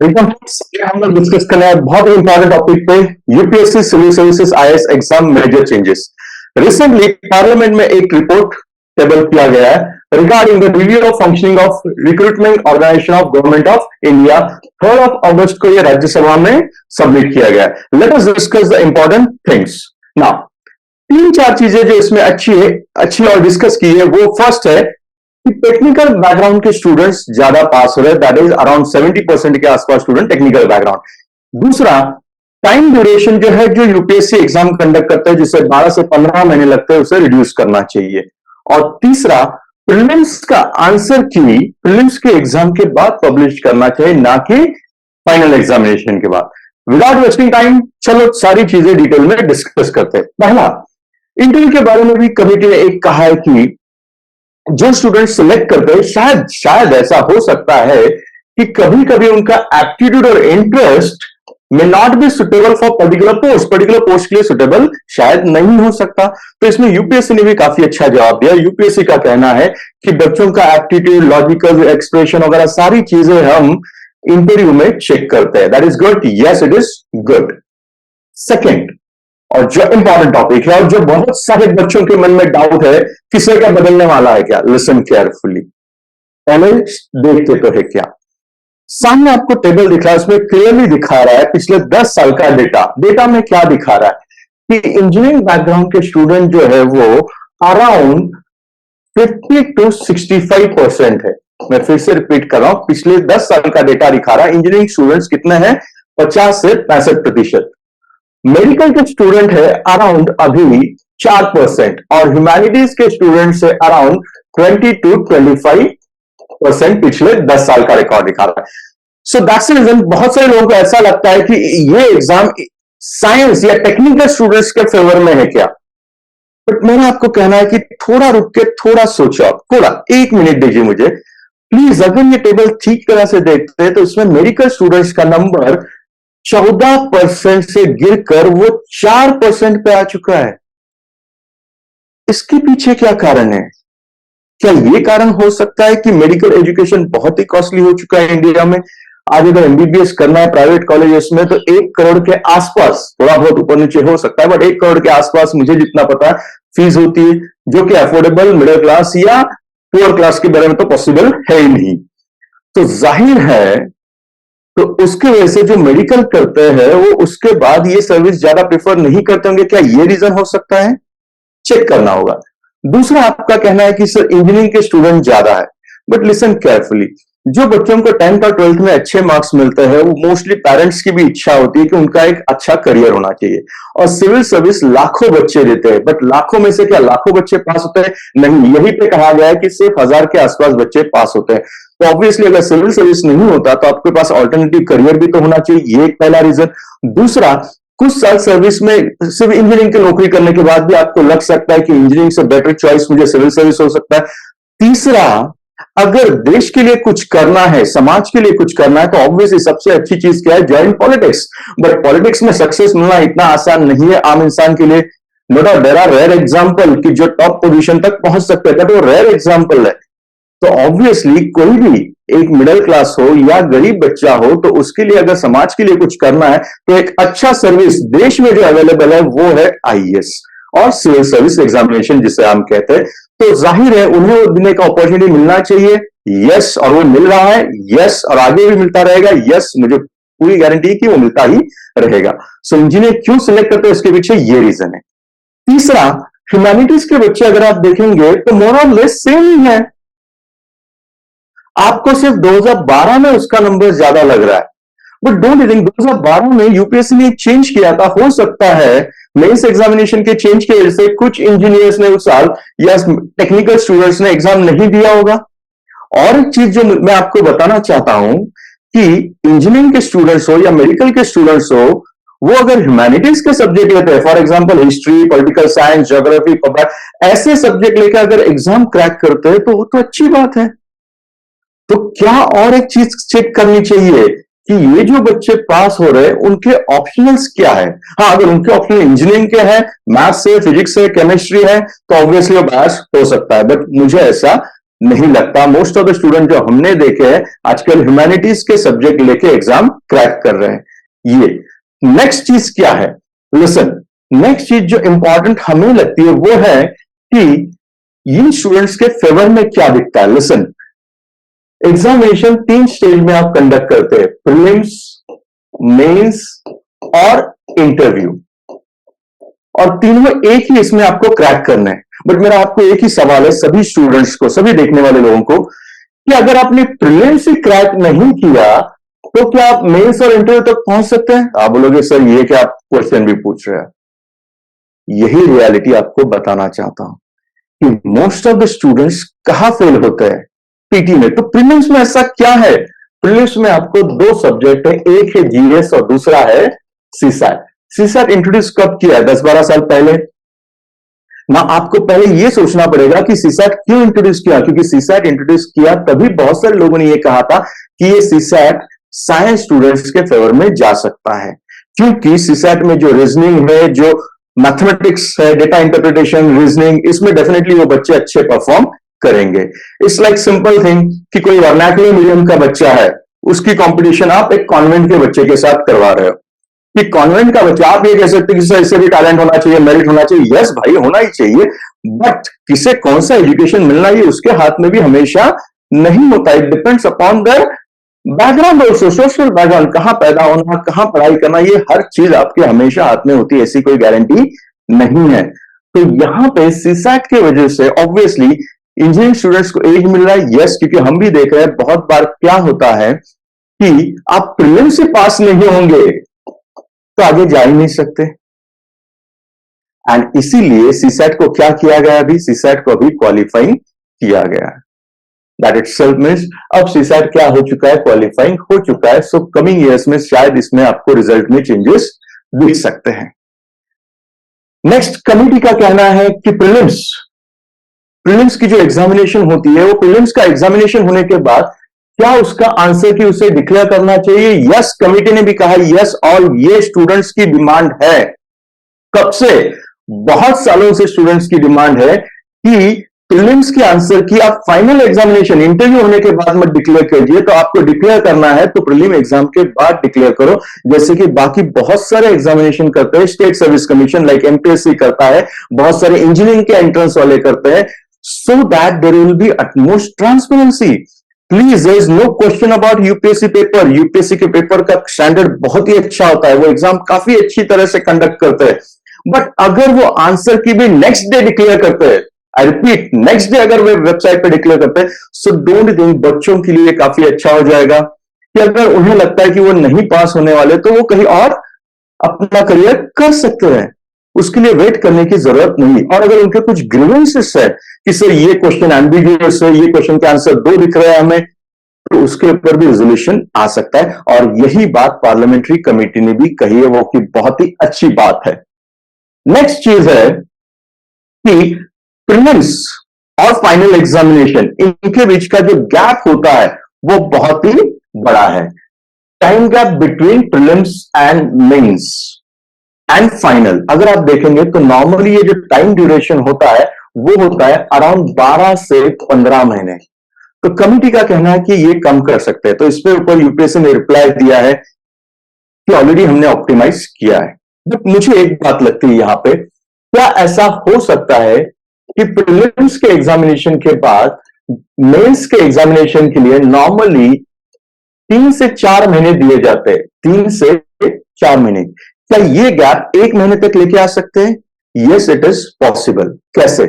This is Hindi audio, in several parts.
एकदम हम लोग डिस्कस करने हैं बहुत ही इंपॉर्टेंट टॉपिक पे UPSC civil services IAS exam major changes. Recently parliament में एक रिपोर्ट टेबल किया गया है regarding the review of functioning of recruitment organisation of government of India. 3 अगस्त को यह राज्यसभा में सबमिट किया गया है। Let us discuss the important things now. तीन चार चीजें जो इसमें अच्छी और डिस्कस की है, वो फर्स्ट है कि टेक्निकल बैकग्राउंड के स्टूडेंट्स ज्यादा पास हो रहे हैं, दैट इज अराउंड 70% के आसपास स्टूडेंट टेक्निकल बैकग्राउंड। दूसरा, टाइम ड्यूरेशन जो है, जो यूपीएससी एग्जाम कंडक्ट करता है जिससे 12 से 15 महीने लगते हैं, उसे रिड्यूस करना चाहिए। और तीसरा, प्रीलिम्स का आंसर की प्रीलिम्स के एग्जाम के बाद पब्लिश करना चाहिए, ना कि फाइनल एग्जामिनेशन के बाद। विदाउट वेस्टिंग टाइम चलो सारी चीजें डिटेल में डिस्कस करते हैं। पहला, इंटरव्यू के बारे में भी कमेटी ने एक कहा है कि जो स्टूडेंट सिलेक्ट करते हैं, शायद ऐसा हो सकता है कि कभी कभी उनका एप्टीट्यूड और इंटरेस्ट में not be suitable for particular post के लिए सुटेबल शायद नहीं हो सकता। तो इसमें यूपीएससी ने भी काफी अच्छा जवाब दिया। यूपीएससी का कहना है कि बच्चों का एप्टीट्यूड, लॉजिकल एक्सप्रेशन वगैरह सारी चीजें हम इंटरव्यू में चेक करते हैं। That is good, yes it is good. Second, और जो इंपॉर्टेंट टॉपिक है और जो बहुत सारे बच्चों के मन में डाउट है, किसे क्या बदलने वाला है क्या, लिसन केयरफुली, पहले देखते तो है क्या। सामने आपको टेबल दिख रहा है, उसमें क्लियरली दिखा रहा है पिछले 10 साल का डेटा में क्या दिखा रहा है कि इंजीनियरिंग बैकग्राउंड के स्टूडेंट जो है वो अराउंड 50 to 65% है। मैं फिर से रिपीट कर रहा हूं, पिछले 10 साल का डेटा दिखा रहा है इंजीनियरिंग स्टूडेंट्स कितने हैं, 50 से 65%। मेडिकल के स्टूडेंट है अराउंड अभी 4% और ह्यूमैनिटीज के स्टूडेंट्स है अराउंड 20 to 25% पिछले 10 साल का रिकॉर्ड दिखा रहा है। सो दैट्स रीजन बहुत सारे लोगों को ऐसा लगता है कि ये एग्जाम साइंस या टेक्निकल स्टूडेंट्स के फेवर में है क्या। बट मेरा आपको कहना है कि थोड़ा रुक के थोड़ा सोचो, थोड़ा 1 मिनट दीजिए मुझे प्लीज। अगर ये टेबल ठीक तरह से देखते हैं तो इसमें मेडिकल स्टूडेंट्स का नंबर 14% से गिरकर वो 4% पे आ चुका है। इसके पीछे क्या कारण है? क्या ये कारण हो सकता है कि मेडिकल एजुकेशन बहुत ही कॉस्टली हो चुका है इंडिया में? आज अगर एमबीबीएस करना है प्राइवेट कॉलेजेस में तो 1 करोड़ के आसपास, थोड़ा बहुत ऊपर नीचे हो सकता है, बट 1 करोड़ के आसपास मुझे जितना पता है फीस होती है, जो कि अफोर्डेबल मिडिल क्लास या पुअर क्लास के बारे में तो पॉसिबल है ही नहीं। तो जाहिर है, तो उसकी वजह से जो मेडिकल करते हैं वो उसके बाद ये सर्विस ज्यादा प्रेफर नहीं करते होंगे। क्या ये रीजन हो सकता है? चेक करना होगा। दूसरा, आपका कहना है कि सर इंजीनियरिंग के स्टूडेंट ज्यादा है, बट लिसन केयरफुली, जो बच्चों को 10th और 12th में अच्छे मार्क्स मिलते हैं वो मोस्टली पेरेंट्स की भी इच्छा होती है कि उनका एक अच्छा करियर होना चाहिए। और सिविल सर्विस लाखों बच्चे देते हैं, बट लाखों में से क्या लाखों बच्चे पास होते हैं? नहीं, यही पे कहा गया है कि सिर्फ 1000 के आसपास बच्चे पास होते हैं। तो ऑब्वियसली अगर सिविल सर्विस नहीं होता तो आपके पास ऑल्टरनेटिव करियर भी तो होना चाहिए, ये एक पहला रीजन। दूसरा, कुछ साल सर्विस में सिर्फ इंजीनियरिंग की नौकरी करने के बाद भी आपको लग सकता है कि इंजीनियरिंग से बेटर चॉइस मुझे सिविल सर्विस हो सकता है। तीसरा, अगर देश के लिए कुछ करना है, समाज के लिए कुछ करना है, तो ऑब्वियसली सबसे अच्छी चीज क्या है? Join politics. बट पॉलिटिक्स में सक्सेस मिलना इतना आसान नहीं है आम इंसान के लिए। No doubt there are rare example कि जो टॉप पोजीशन तक पहुंच सकते हैं, बट वो रेयर एग्जांपल है। तो ऑब्वियसली कोई भी एक मिडिल क्लास हो या गरीब बच्चा हो, तो उसके लिए अगर समाज के लिए कुछ करना है तो एक अच्छा सर्विस देश में जो अवेलेबल है वो है आईएएस और सिविल सर्विस एग्जामिनेशन जिसे हम कहते हैं। तो जाहिर है उन्हें वो देने का अपॉर्चुनिटी मिलना चाहिए, यस, और वो मिल रहा है, यस, और आगे भी मिलता रहेगा, यस, मुझे पूरी गारंटी है कि वो मिलता ही रहेगा। सो इंजीनियर क्यों सिलेक्ट करते हैं, उसके पीछे ये रीजन है। तीसरा, ह्यूमैनिटीज के बच्चे अगर आप देखेंगे तो मोर और लेस सेम ही है। आपको सिर्फ 2012 में उसका नंबर ज्यादा लग रहा है, बट डोंट थिंक 2012 में यूपीएससी ने चेंज किया था। हो सकता है मेंस एग्जामिनेशन के चेंज की वजह से कुछ इंजीनियर्स ने उस साल या टेक्निकल स्टूडेंट्स ने एग्जाम नहीं दिया होगा। और एक चीज जो मैं आपको बताना चाहता हूं कि इंजीनियरिंग के स्टूडेंट्स हो या मेडिकल के स्टूडेंट्स हो, वो अगर ह्यूमैनिटीज के सब्जेक्ट लेते हैं, for example history, political science, geography, public, ऐसे सब्जेक्ट लेकर अगर एग्जाम क्रैक करते हैं तो वो तो अच्छी बात है। तो क्या और एक चीज चेक करनी चाहिए कि ये जो बच्चे पास हो रहे हैं उनके ऑप्शनल्स क्या है। हाँ, अगर उनके ऑप्शनल इंजीनियरिंग के हैं, मैथ्स से, फिजिक्स से, केमिस्ट्री है, तो ऑब्वियसली वो बायस हो सकता है, बट मुझे ऐसा नहीं लगता। मोस्ट ऑफ द स्टूडेंट जो हमने देखे हैं आजकल ह्यूमैनिटीज के सब्जेक्ट लेके एग्जाम क्रैक कर रहे हैं। ये नेक्स्ट चीज क्या है, लिसन, नेक्स्ट चीज जो इंपॉर्टेंट हमें लगती है वो है कि इन स्टूडेंट्स के फेवर में क्या दिखता है। लिसन, एग्जामिनेशन 3 स्टेज में आप कंडक्ट करते हैं, प्रीलिम्स, मेंस और इंटरव्यू, और तीनों एक ही इसमें आपको क्रैक करना है। बट मेरा आपको एक ही सवाल है सभी स्टूडेंट्स को, सभी देखने वाले लोगों को, कि अगर आपने प्रीलिम्स ही क्रैक नहीं किया तो क्या आप मेंस और इंटरव्यू तक पहुंच सकते हैं? आप बोलोगे सर ये क्या आप क्वेश्चन भी पूछ रहे हैं। यही रियलिटी आपको बताना चाहता हूं कि मोस्ट ऑफ द स्टूडेंट्स कहां फेल होते हैं, पीटी में। तो प्रीलिम्स में ऐसा क्या है? प्रीलिम्स में आपको 2 सब्जेक्ट है, एक है जीएस और दूसरा है सीसैट। सीसैट इंट्रोड्यूस कब किया है? 10-12 साल पहले ना। आपको पहले यह सोचना पड़ेगा कि सीसैट क्यों इंट्रोड्यूस किया, क्योंकि सीसैट इंट्रोड्यूस किया तभी बहुत सारे लोगों ने यह कहा था कि ये सीसैट साइंस स्टूडेंट्स के फेवर में जा सकता है, क्योंकि सीसैट में जो रीजनिंग है, जो मैथमेटिक्स है, डेटा इंटरप्रिटेशन, रीजनिंग, इसमें डेफिनेटली वो बच्चे अच्छे परफॉर्म करेंगे। इट्स लाइक सिंपल थिंग कि कोई वर्नाक्युलर मीडियम का बच्चा है, उसकी कंपटीशन आप एक कॉन्वेंट के बच्चे के साथ करवा रहे हो। कि कॉन्वेंट का बच्चा, आप ये कह सकते हैं कि सर इससे भी टैलेंट होना चाहिए, मेरिट होना चाहिए। यस भाई, होना ही चाहिए, बट किसे कौन सा एजुकेशन मिलना ये उसके हाथ में भी हमेशा नहीं होता। It depends upon their background also, social background, कहां पैदा होना, कहां पढ़ाई करना, ये हर चीज आपके हमेशा हाथ में होती है, ऐसी कोई गारंटी नहीं है। तो यहां पे सीसैट की वजह से ऑब्वियसली इंजीनियरिंग स्टूडेंट्स को एज मिल रहा है। यस, क्योंकि हम भी देख रहे हैं बहुत बार क्या होता है कि आप प्रीलिम से पास नहीं होंगे तो आगे जा ही नहीं सकते। एंड इसीलिए सीसैट को क्या किया गया, अभी सीसैट को अभी क्वालिफाइंग किया गया है। दैट इटसेल्फ मींस अब सीसैट क्या हो चुका है, क्वालिफाइंग हो चुका है। सो कमिंग ईयर्स में शायद इसमें आपको रिजल्ट में चेंजेस दिख सकते हैं। नेक्स्ट, कमिटी का कहना है कि प्रीलिम्स की जो एग्जामिनेशन होती है, वो प्रीलिम्स का एग्जामिनेशन होने के बाद क्या उसका आंसर की उसे डिक्लेयर करना चाहिए। यस, कमिटी ने भी कहा यस, और ये स्टूडेंट्स की डिमांड है। कब से? बहुत सालों से स्टूडेंट्स की डिमांड है कि प्रीलिम्स के आंसर की आप फाइनल एग्जामिनेशन, इंटरव्यू होने के बाद मत डिक्लेयर कीजिए। तो आपको डिक्लेयर करना है तो प्रीलिम एग्जाम के बाद डिक्लेयर करो, जैसे कि बाकी बहुत सारे एग्जामिनेशन करते हैं। State service commission like MPSC करता है, बहुत सारे इंजीनियरिंग के एंट्रेंस वाले करते हैं, so that there will be utmost transparency. Please, there is no question about UPSC paper. UPSC के पेपर का स्टैंडर्ड बहुत ही अच्छा होता है, वो एग्जाम काफी अच्छी तरह से कंडक्ट करते हैं। बट अगर वो आंसर की भी नेक्स्ट डे डिक्लेयर करते हैं, आई रिपीट, नेक्स्ट डे अगर वे वेबसाइट पे डिक्लेयर करते हैं, सो डोंट थिंक, बच्चों के लिए काफी अच्छा हो जाएगा कि अगर उन्हें लगता है कि वो नहीं पास होने वाले तो वो कहीं और अपना करियर कर सकते हैं, उसके लिए वेट करने की जरूरत नहीं। और अगर उनके कुछ ग्रीवेंसेस है कि सर ये क्वेश्चन एम्बिगुअस है, ये क्वेश्चन के आंसर 2 दिख रहे हैं हमें, तो उसके ऊपर भी रेजोल्यूशन आ सकता है। और यही बात पार्लियामेंट्री कमेटी ने भी कही है, वो की बहुत ही अच्छी बात है। नेक्स्ट चीज है कि प्रीलिम्स और फाइनल एग्जामिनेशन, इनके बीच का जो गैप होता है वो बहुत ही बड़ा है। Time gap between prelims and mains and final अगर आप देखेंगे तो नॉर्मली ये जो टाइम ड्यूरेशन होता है वो होता है अराउंड 12 से 15 महीने। तो कमिटी का कहना है कि ये कम कर सकते हैं। तो इस पे ऊपर यूपीएससी ने रिप्लाई दिया है कि ऑलरेडी हमने ऑप्टिमाइज किया है। बट मुझे एक बात लगती है यहां पे, क्या ऐसा हो सकता है कि प्रीलिम्स के एग्जामिनेशन के बाद मेंस के एग्जामिनेशन के लिए नॉर्मली 3 से 4 महीने दिए जाते हैं, 3 से 4 महीने, क्या ये गैप 1 महीने तक लेके आ सकते हैं? Yes, it is possible. कैसे?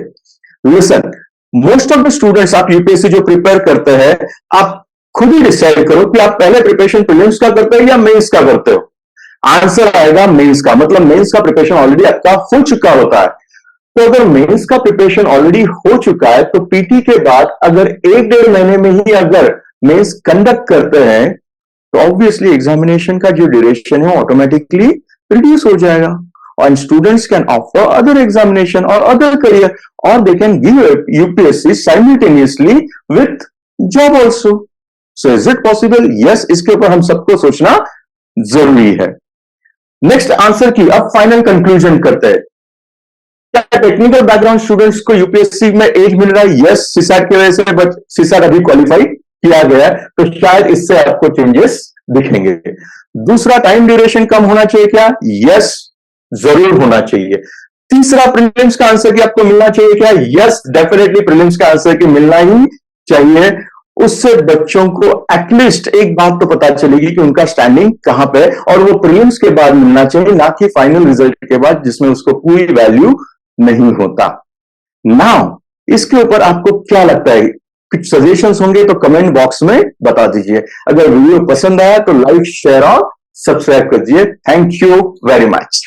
Listen, most of the students, आप यूपीएससी जो प्रिपेयर करते हैं, आप खुद ही डिसाइड करो कि आप पहले प्रिपरेशन प्रीलिम्स का करते हो या मेंस का करते हो। आंसर आएगा मेंस का, मतलब मेंस का प्रिपरेशन ऑलरेडी आपका हो चुका होता है। तो अगर मेंस का प्रिपरेशन ऑलरेडी हो चुका है तो पीटी के बाद अगर 1-1.5 महीने में ही अगर मेंस कंडक्ट करते हैं तो ऑब्वियसली एग्जामिनेशन का जो ड्यूरेशन है ऑटोमेटिकली रिड्यूस हो जाएगा, और students can offer other examination और अदर करियर, और they can give UPSC simultaneously with job also. So is it possible? Yes, इसके ऊपर हम सबको सोचना जरूरी है। नेक्स्ट आंसर की अब फाइनल कंक्लूजन करते हैं। क्या टेक्निकल बैकग्राउंड स्टूडेंट्स को यूपीएससी में एज मिल रहा है? यस, सीसैट की वजह से, बट सीसैट अभी क्वालिफाई किया गया है, तो शायद इससे आपको चेंजेस दिखेंगे। दूसरा, टाइम ड्यूरेशन कम होना चाहिए क्या? यस, जरूर होना चाहिए। तीसरा, प्रीलिम्स का आंसर की आपको मिलना चाहिए क्या? यस, डेफिनेटली प्रीलिम्स का आंसर की मिलना ही चाहिए। उससे बच्चों को एटलीस्ट एक बात तो पता चलेगी कि उनका स्टैंडिंग कहां पे है, और वो प्रीलिम्स के बाद मिलना चाहिए, ना कि फाइनल रिजल्ट के बाद जिसमें उसको पूरी वैल्यू नहीं होता। नाउ इसके ऊपर आपको क्या लगता है? कुछ सजेशंस होंगे तो कमेंट बॉक्स में बता दीजिए। अगर वीडियो पसंद आया तो लाइक, शेयर और सब्सक्राइब कर दीजिए। Thank you very much.